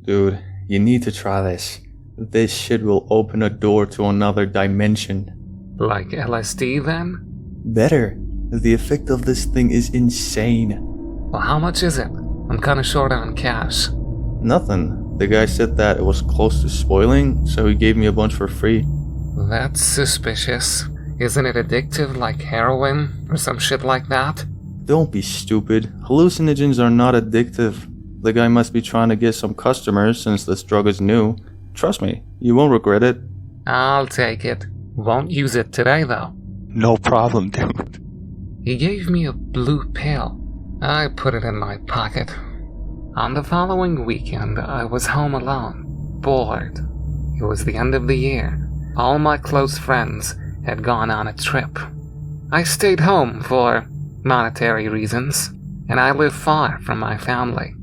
Dude, you need to try this. This shit will open a door to another dimension. Like LSD then? Better. The effect of this thing is insane. Well, how much is it? I'm kinda short on cash. Nothing. The guy said that it was close to spoiling, so he gave me a bunch for free. That's suspicious. Isn't it addictive like heroin or some shit like that? Don't be stupid. Hallucinogens are not addictive. The guy must be trying to get some customers since this drug is new. Trust me, you won't regret it. I'll take it. Won't use it today though. No problem, dude. He gave me a blue pill. I put it in my pocket. On the following weekend, I was home alone, bored. It was the end of the year. All my close friends had gone on a trip. I stayed home for monetary reasons, and I live far from my family.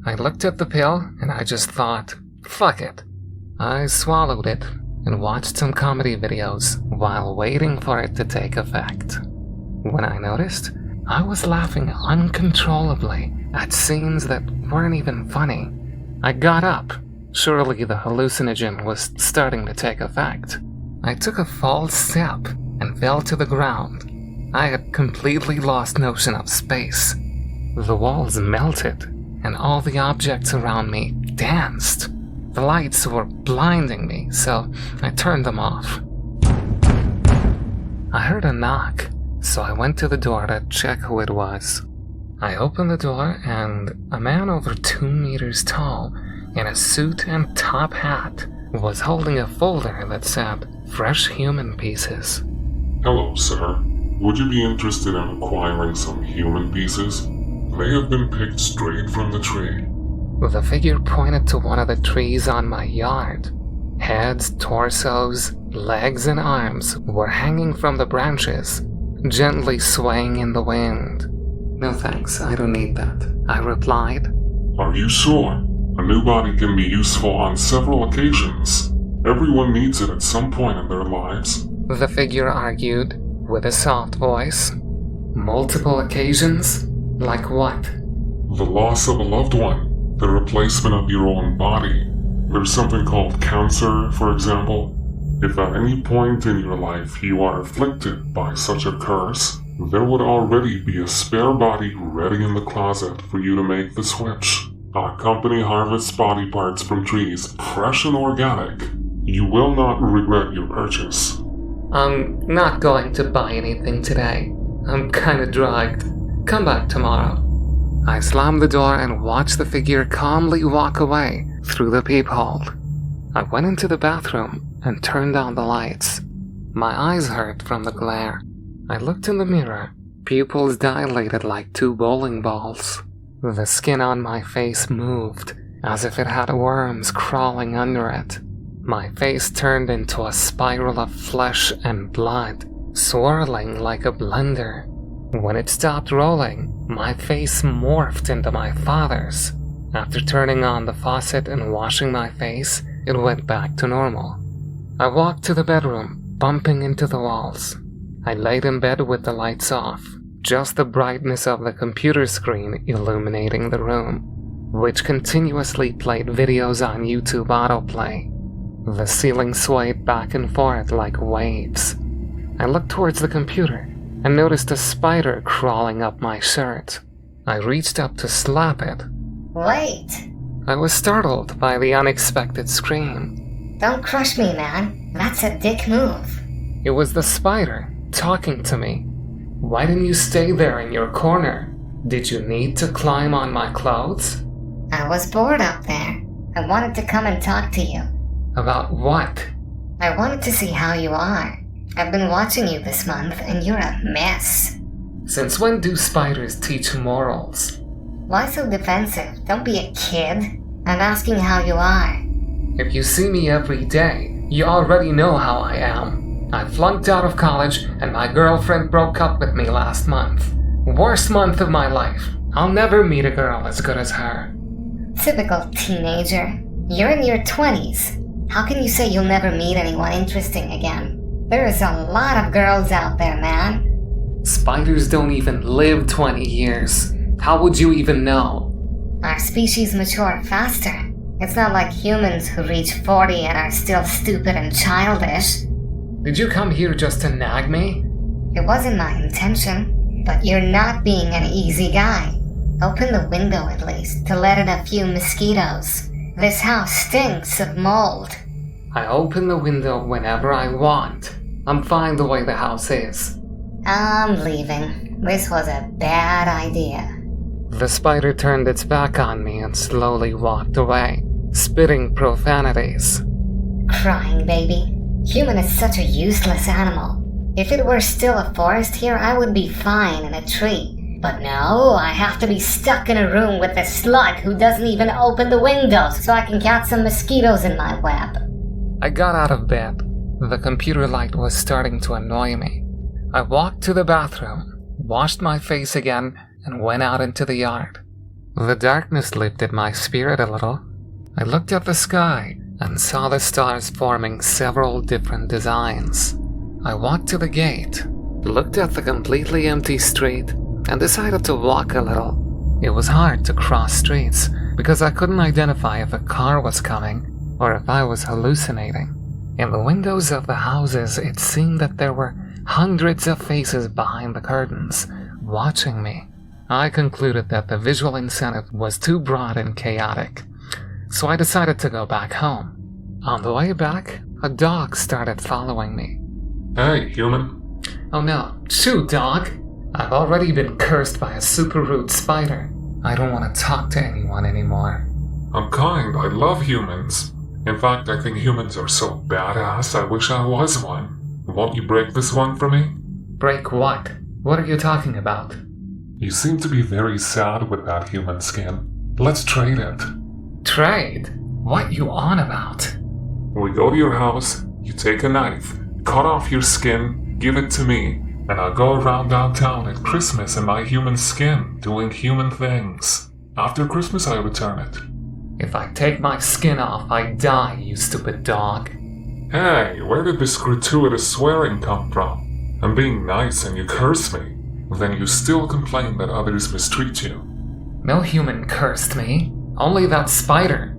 I looked at the pill and I just thought, fuck it. I swallowed it and watched some comedy videos while waiting for it to take effect. When I noticed, I was laughing uncontrollably at scenes that weren't even funny. I got up. Surely the hallucinogen was starting to take effect. I took a false step and fell to the ground. I had completely lost notion of space. The walls melted, and all the objects around me danced. The lights were blinding me, so I turned them off. I heard a knock, so I went to the door to check who it was. I opened the door, and a man over 2 meters tall, in a suit and top hat, was holding a folder that said, "Fresh human pieces." Hello, sir. Would you be interested in acquiring some human pieces? They have been picked straight from the tree. The figure pointed to one of the trees on my yard. Heads, torsos, legs, and arms were hanging from the branches, gently swaying in the wind. "No thanks, I don't need that," I replied. Are you sure? A new body can be useful on several occasions. Everyone needs it at some point in their lives. The figure argued, with a soft voice. "Multiple occasions? Like what?" The loss of a loved one. The replacement of your own body. There's something called cancer, for example. If at any point in your life you are afflicted by such a curse, there would already be a spare body ready in the closet for you to make the switch. Our company harvests body parts from trees, fresh and organic. You will not regret your purchase. I'm not going to buy anything today. I'm kinda drugged. Come back tomorrow. I slammed the door and watched the figure calmly walk away through the peephole. I went into the bathroom and turned on the lights. My eyes hurt from the glare. I looked in the mirror, pupils dilated like 2 bowling balls. The skin on my face moved, as if it had worms crawling under it. My face turned into a spiral of flesh and blood, swirling like a blender. When it stopped rolling, my face morphed into my father's. After turning on the faucet and washing my face, it went back to normal. I walked to the bedroom, bumping into the walls. I laid in bed with the lights off, just the brightness of the computer screen illuminating the room, which continuously played videos on YouTube autoplay. The ceiling swayed back and forth like waves. I looked towards the computer and noticed a spider crawling up my shirt. I reached up to slap it. Wait! I was startled by the unexpected scream. Don't crush me, man. That's a dick move. It was the spider, talking to me. "Why didn't you stay there in your corner? Did you need to climb on my clothes?" I was bored up there. I wanted to come and talk to you. "About what?" I wanted to see how you are. I've been watching you this month, and you're a mess. "Since when do spiders teach morals?" Why so defensive? Don't be a kid. I'm asking how you are. "If you see me every day, you already know how I am. I flunked out of college, and my girlfriend broke up with me last month. Worst month of my life. I'll never meet a girl as good as her." Typical teenager. You're in your 20s. How can you say you'll never meet anyone interesting again? There is a lot of girls out there, man. Spiders don't even live 20 years. How would you even know? Our species mature faster. It's not like humans who reach 40 and are still stupid and childish. Did you come here just to nag me? It wasn't my intention, but you're not being an easy guy. Open the window at least, to let in a few mosquitoes. This house stinks of mold. I open the window whenever I want. I'm fine the way the house is. I'm leaving. This was a bad idea. The spider turned its back on me and slowly walked away, spitting profanities. Crying baby. Human is such a useless animal. If it were still a forest here, I would be fine in a tree. But no, I have to be stuck in a room with a slug who doesn't even open the windows so I can catch some mosquitoes in my web. I got out of bed. The computer light was starting to annoy me. I walked to the bathroom, washed my face again, and went out into the yard. The darkness lifted my spirit a little. I looked at the sky and saw the stars forming several different designs. I walked to the gate, looked at the completely empty street, and decided to walk a little. It was hard to cross streets because I couldn't identify if a car was coming or if I was hallucinating. In the windows of the houses, it seemed that there were hundreds of faces behind the curtains, watching me. I concluded that the visual incentive was too broad and chaotic, so I decided to go back home. On the way back, a dog started following me. Hey, human. Oh no, shoot, dog! I've already been cursed by a super rude spider. I don't want to talk to anyone anymore. I'm kind, I love humans. In fact, I think humans are so badass, I wish I was one. Won't you break this one for me? Break what? What are you talking about? You seem to be very sad with that human skin. Let's trade it. Trade? What you on about? We go to your house, you take a knife, cut off your skin, give it to me, and I'll go around downtown at Christmas in my human skin, doing human things. After Christmas, I return it. If I take my skin off, I die, you stupid dog. Hey, where did this gratuitous swearing come from? I'm being nice and you curse me. Then you still complain that others mistreat you. No human cursed me. Only that spider.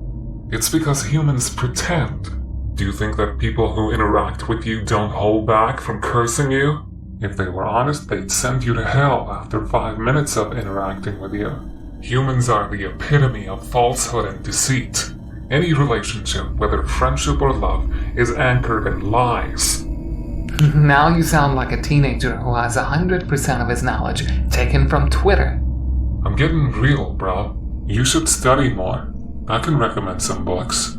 It's because humans pretend. Do you think that people who interact with you don't hold back from cursing you? If they were honest, they'd send you to hell after 5 minutes of interacting with you. Humans are the epitome of falsehood and deceit. Any relationship, whether friendship or love, is anchored in lies. Now you sound like a teenager who has 100% of his knowledge taken from Twitter. I'm getting real, bro. You should study more. I can recommend some books.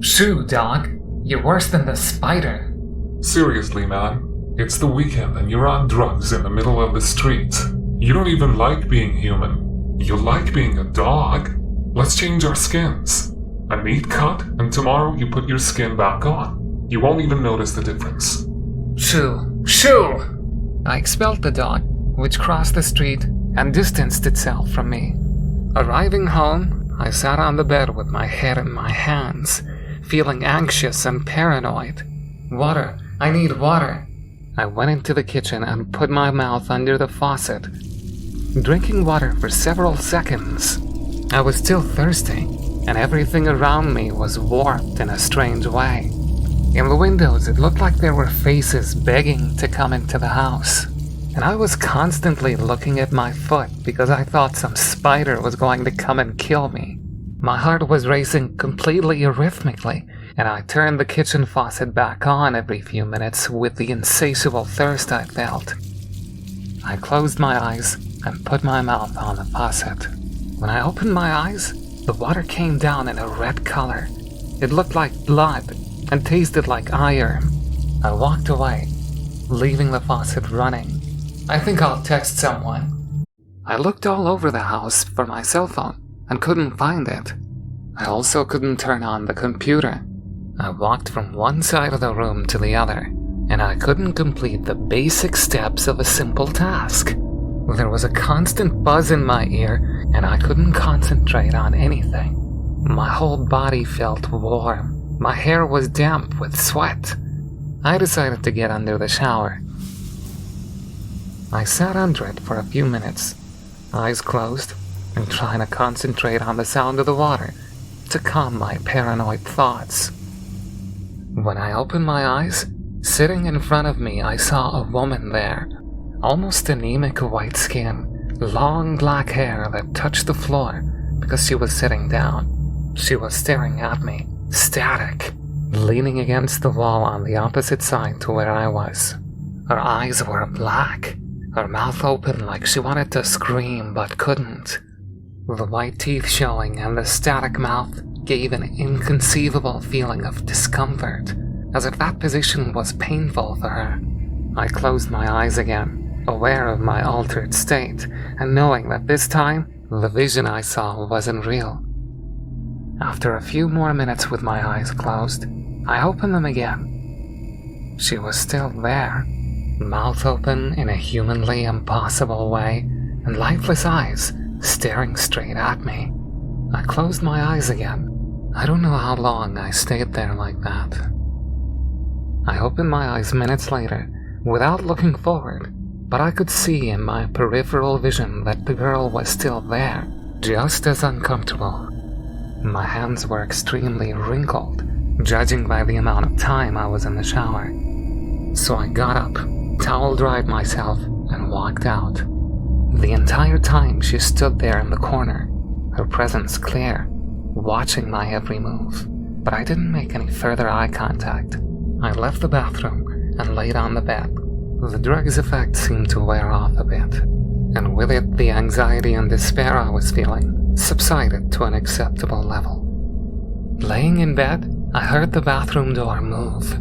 Shoo, dog. You're worse than the spider. Seriously, man. It's the weekend and you're on drugs in the middle of the street. You don't even like being human. You like being a dog. Let's change our skins. A neat cut, and tomorrow you put your skin back on. You won't even notice the difference. Shoo! Shoo! I expelled the dog, which crossed the street and distanced itself from me. Arriving home, I sat on the bed with my head in my hands, feeling anxious and paranoid. Water! I need water! I went into the kitchen and put my mouth under the faucet, drinking water for several seconds. I was still thirsty, and everything around me was warped in a strange way. In the windows, it looked like there were faces begging to come into the house. And I was constantly looking at my foot because I thought some spider was going to come and kill me. My heart was racing completely arrhythmically, and I turned the kitchen faucet back on every few minutes with the insatiable thirst I felt. I closed my eyes and put my mouth on the faucet. When I opened my eyes, the water came down in a red color. It looked like blood and tasted like iron. I walked away, leaving the faucet running. I think I'll text someone. I looked all over the house for my cell phone and couldn't find it. I also couldn't turn on the computer. I walked from one side of the room to the other, and I couldn't complete the basic steps of a simple task. There was a constant buzz in my ear, and I couldn't concentrate on anything. My whole body felt warm. My hair was damp with sweat. I decided to get under the shower. I sat under it for a few minutes, eyes closed, and trying to concentrate on the sound of the water, to calm my paranoid thoughts. When I opened my eyes, sitting in front of me, I saw a woman there. Almost anemic white skin, long black hair that touched the floor because she was sitting down. She was staring at me, static, leaning against the wall on the opposite side to where I was. Her eyes were black, her mouth open like she wanted to scream but couldn't. The white teeth showing and the static mouth gave an inconceivable feeling of discomfort, as if that position was painful for her. I closed my eyes again, aware of my altered state, and knowing that this time, the vision I saw wasn't real. After a few more minutes with my eyes closed, I opened them again. She was still there, mouth open in a humanly impossible way, and lifeless eyes staring straight at me. I closed my eyes again. I don't know how long I stayed there like that. I opened my eyes minutes later, without looking forward, but I could see in my peripheral vision that the girl was still there, just as uncomfortable. My hands were extremely wrinkled, judging by the amount of time I was in the shower. So I got up, towel-dried myself, and walked out. The entire time she stood there in the corner, her presence clear, watching my every move, but I didn't make any further eye contact. I left the bathroom and laid on the bed. The drug's effect seemed to wear off a bit, and with it the anxiety and despair I was feeling subsided to an acceptable level. Laying in bed, I heard the bathroom door move,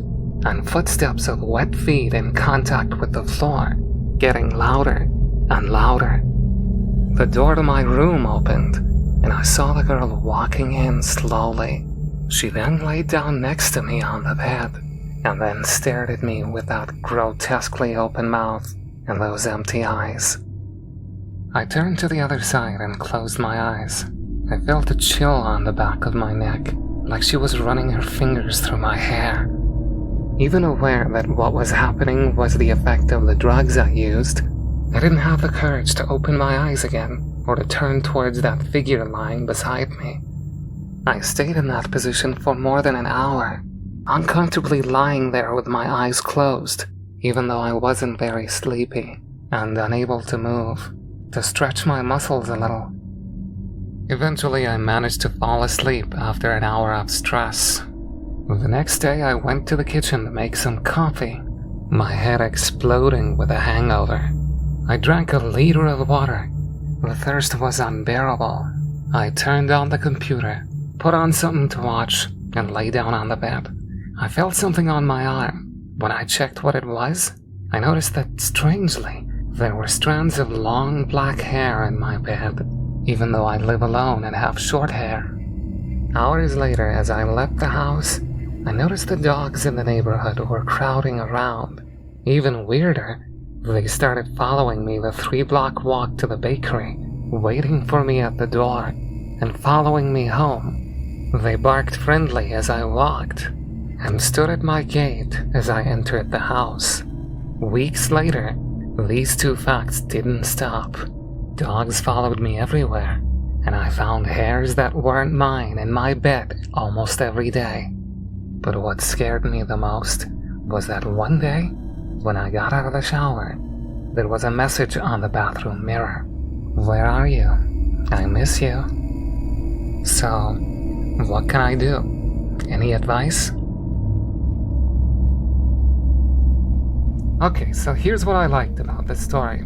and footsteps of wet feet in contact with the floor, getting louder and louder. The door to my room opened, and I saw the girl walking in slowly. She then laid down next to me on the bed, and then stared at me with that grotesquely open mouth and those empty eyes. I turned to the other side and closed my eyes. I felt a chill on the back of my neck, like she was running her fingers through my hair. Even aware that what was happening was the effect of the drugs I used, I didn't have the courage to open my eyes again or to turn towards that figure lying beside me. I stayed in that position for more than an hour, uncomfortably lying there with my eyes closed, even though I wasn't very sleepy and unable to move, to stretch my muscles a little. Eventually I managed to fall asleep after an hour of stress. The next day I went to the kitchen to make some coffee, my head exploding with a hangover. I drank a liter of water. The thirst was unbearable. I turned on the computer, put on something to watch, and lay down on the bed. I felt something on my arm. When I checked what it was, I noticed that, strangely, there were strands of long black hair in my bed, even though I live alone and have short hair. Hours later, as I left the house, I noticed the dogs in the neighborhood were crowding around. Even weirder, they started following me the 3-block walk to the bakery, waiting for me at the door, and following me home. They barked friendly as I walked, and stood at my gate as I entered the house. Weeks later, these two facts didn't stop. Dogs followed me everywhere, and I found hairs that weren't mine in my bed almost every day. But what scared me the most was that one day, when I got out of the shower, there was a message on the bathroom mirror. "Where are you? I miss you." So, what can I do? Any advice? Okay, so here's what I liked about this story.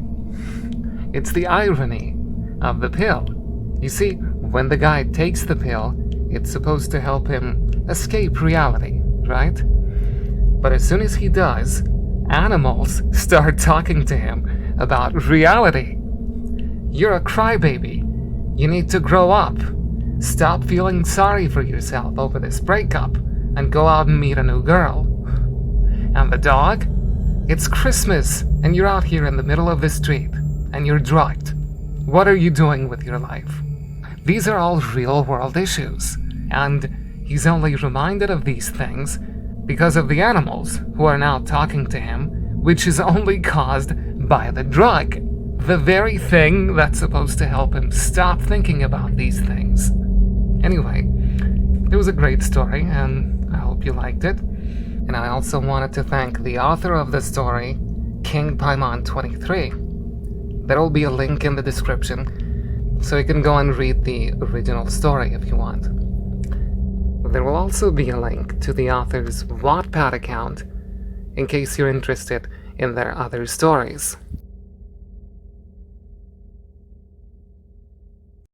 It's the irony of the pill. You see, when the guy takes the pill, it's supposed to help him escape reality, right? But as soon as he does, animals start talking to him about reality. You're a crybaby. You need to grow up. Stop feeling sorry for yourself over this breakup and go out and meet a new girl. And the dog? It's Christmas and you're out here in the middle of the street and you're drugged. What are you doing with your life? These are all real-world issues, and he's only reminded of these things because of the animals who are now talking to him, which is only caused by the drug, the very thing that's supposed to help him stop thinking about these things. Anyway, It was a great story, and I hope you liked it. And I also wanted to thank the author of the story, King Paimon 23. There will be a link in the description, so you can go and read the original story if you want. There will also be a link to the author's Wattpad account, in case you're interested in their other stories.